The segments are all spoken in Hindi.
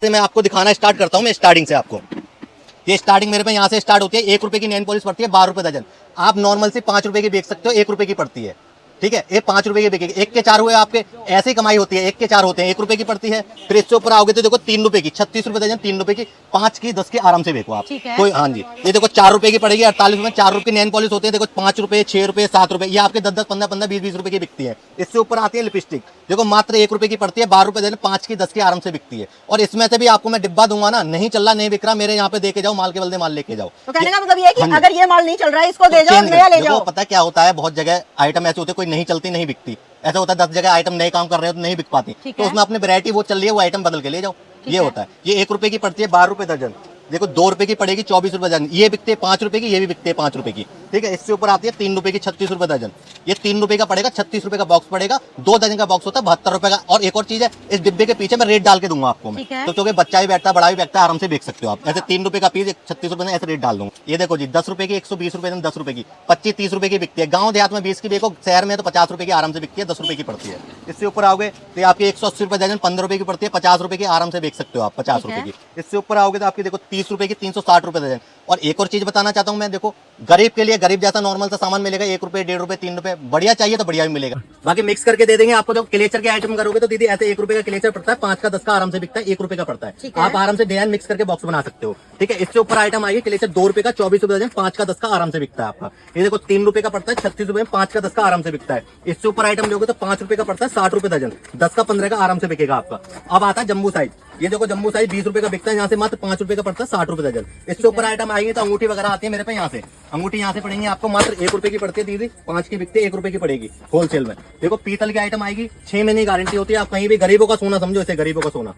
मैं आपको दिखाना स्टार्ट करता हूँ मैं स्टार्टिंग से आपको। ये स्टार्टिंग मेरे पे यहाँ से स्टार्ट होती है। 1 रुपए की नेल पॉलिश पड़ती है 12 रुपए दर्जन। आप नॉर्मल से 5 रुपए की बेच सकते हो, 1 रुपए की पड़ती है। ठीक है, ये 5 रुपए की बिकेगी। 1 के 4 हुए आपके, ऐसी कमाई होती है। 1 के 4 होते हैं, 1 रुपए की पड़ती है। फिर इससे ऊपर आओगे तो देखो 3 रुपए की, 36 रुपए दर्जन, 3 रुपए की, 5 की, 10 की आराम से बेचो आप। कोई, हाँ जी, ये देखो 4 रुपए की पड़ेगी 48 रुपए। 4 रुपए नेल पॉलिश होते हैं, देखो 5 रुपए, 6 रुपए, 7 रुपए, ये आपके 10-10, 15-15, 20-20 रुपए की बिकती है। इससे ऊपर आती है लिपस्टिक, देखो मात्र 1 रुपए की पड़ती है, 12 रुपए दर्जन, 5 की, 10 की आराम से बिकती है। और इसमें से भी आपको मैं डिब्बा दूंगा ना, नहीं चल रहा, नहीं बिक रहा, मेरे यहाँ पे देके जाओ, माल के बदले माल लेके जाओ। तो कहने का मतलब ये है कि अगर ये माल नहीं चल रहा है, इसको दे जाओ, नया ले जाओ। पता क्या होता है, बहुत जगह आइटम ऐसे होते हैं, कोई नहीं चलती, नहीं बिकती। ऐसा होता है 10 जगह आइटम नए काम कर रहे हो तो नहीं बिक पाती, तो उसमें अपनी वैरायटी वो चल रही है, वो आइटम बदल के ले जाओ। ये होता है। ये 1 रुपए की पड़ती है 12 रुपए दर्जन, देखो 2 रुपए की पड़ेगी 24 रुपए दर्जन। ये बिकते हैं 5 रुपए की, ये भी बिकते हैं 5 रुपए की। ठीक है, इससे ऊपर आती है 3 रुपए की, 36 रुपए दर्जन। ये 3 रुपए का पड़ेगा, 36 रुपए का बॉक्स पड़ेगा। 2 दर्जन का बॉक्स होता है 72 रुपए का। और एक और चीज है, इस डिब्बे के पीछे मैं रेट डाल के दूंगा आपको मैं, तो क्योंकि बच्चा भी बैठता है, बड़ा भी बैठता है, आराम से बेच सकते हो आप। ऐसे 3 रुपए का पीस 36 रुपए में ऐसे रेट डाल दूंगा। ये देखो जी, 10 रुपए की 120 रुपए, 10 रुपए की, 25-30 रुपए की बिकती है। गाँव देहात में 20 की बेचो, शहर में तो 50 रुपए की आराम से बिकती है, 10 रुपए की पड़ती है। इससे ऊपर आओगे तो आपकी 180 रुपए दर्जन, 15 रुपए की पड़ती है, 50 रुपए की आराम से बेच सकते हो आप, 50 रुपए की। इससे ऊपर आओगे तो आपकी देखो 30 रुपए की, 360 रुपए दर्जन। और एक और चीज बताना चाहता हूँ मैं, देखो गरीब के लिए गरीब जैसा नॉर्मल सा सामान मिलेगा, 1 रुपए, 1.5 रुपए, 3 रुपए, बढ़िया चाहिए तो बढ़िया भी मिलेगा। बाकी मिक्स करके दे देंगे आपको। जब क्लेचर के आइटम करोगे तो दीदी ऐसे 1 रुपए का क्लेचर पड़ता है, 5 का 10 का आराम से बिकता है, 1 रुपए का पड़ता है। आप आराम से डिजाइन मिक्स करके बॉक्स बना सकते हो। ठीक है, इससे ऊपर आइटम आएगी क्लेचर 2 रुपए का, 24 रुपए दर्जन, 5 का 10 का आराम से बिकता है आपका। ये देखो 3 रुपए का पड़ता है, 36 रुपए में, 5 का 10 का आराम से बिकता है। इससे ऊपर आइटम लोगे तो 5 रुपए का पड़ता है, 60 रुपए दर्जन, 10 का 15 का आराम से बिकेगा आपका। अब आता है जम्बू साइज। ये देखो जम्बू साइज 20 रुपए का बिकता है, यहाँ से मात्र 5 रुपए का पड़ता है, 60 रुपए दर्जन। इससे ऊपर आइटम आएंगे तो अंगूठी वगैरह आती है मेरे पे, यहाँ से अंगूठी यहाँ से पड़ेंगी आपको, मात्र 1 रुपए की पड़ती है दीदी, 5 की बिकती है, 1 रुपए की पड़ेगी होलसेल में। देखो पीतल की आइटम आएगी, 6 महीने की गारंटी होती है। आप कहीं भी गरीबों का सोना समझो, इसे गरीबों का सोना।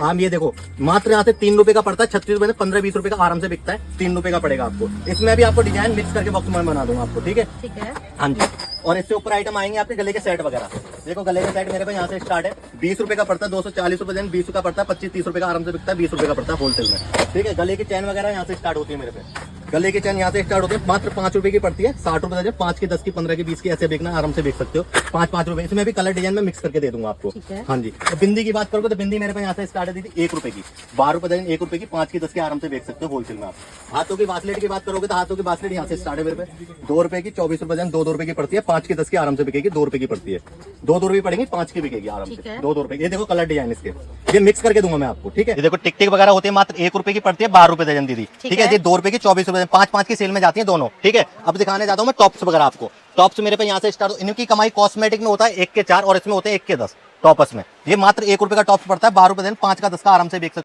आप ये देखो मात्र यहाँ से 3 रुपए का पड़ता है, 36 रुपए में, 15-20 रुपए का आराम से बिकता है, 3 रुपए का पड़ेगा आपको। इसमें भी आपको डिजाइन मिक्स करके बॉक्स में बना दूंगा आपको। ठीक है, हाँ जी। और इससे ऊपर आइटम आएंगे आपके गले के सेट वगैरह। देखो गले के सेट मेरे पे यहाँ से स्टार्ट है, 20 रुपए का पड़ता है, 240 रुपए देन, 20 का पड़ता है, 25-30 रुपए का आराम से बिकता है, 20 रुपए का पड़ता है होलसेल में। ठीक है, गले की चैन वगैरह यहाँ से स्टार्ट होती है मेरे पे। गले की चैन यहाँ से स्टार्ट होती है, मात्र 5 रुपए की पड़ती है, 60 रुपए दर्जन, 5 की, 10 की, 15 की, 20 की, ऐसे बेचना आराम से बेच सकते हो। 5-5 रुपए, इसमें भी कलर डिजाइन में मिक्स करके दे दूंगा आपको। हाँ जी। तो बिंदी की बात करोगे तो बिंदी मेरे पे यहाँ से स्टार्ट है दीदी 1 रुपए की, 12 रुपए दर्जन, 1 रुपए की, 5 की, 10 की आराम से बेच सकते हो होलसेल में आप। हाथों की बास्लेट की बात करोगे तो हाथों की बास्लेट यहाँ से स्टार्ट है मेरे पे 2 रुपए की, 24 रुपए दर्जन, 2 रुपए की पड़ती है, 5 की, 10 की आराम से बिकेगी, 2 रुपए की पड़ती है, 2 रुपए पड़ेगी, 5 की बिकेगी आराम से, 2 रुपए। ये देखो कलर डिजाइन इसके, ये मिक्स करके दूंगा मैं आपको। ठीक है, ये देखो टिक टिक वगैरह होती है, मात्र 1 रुपए की पड़ती है, 12 रुपए दर्जन दीदी। ठीक है, ये 2 रुपए की, 24 रुपए, 5-5 की सेल में जाती है दोनों। ठीक है, अब दिखाने जाता हूँ मैं टॉप्स वगैरह आपको। टॉप्स मेरे पे यहाँ से स्टार्ट, इनकी कमाई कॉस्मेटिक में होता है 1 के 4 और इसमें होते हैं 1 के 10 टॉप्स में। ये मात्र 1 रुपए का टॉप्स पड़ता है, 12 रुपए दिन, 5 का 10 का आराम से बेच सकते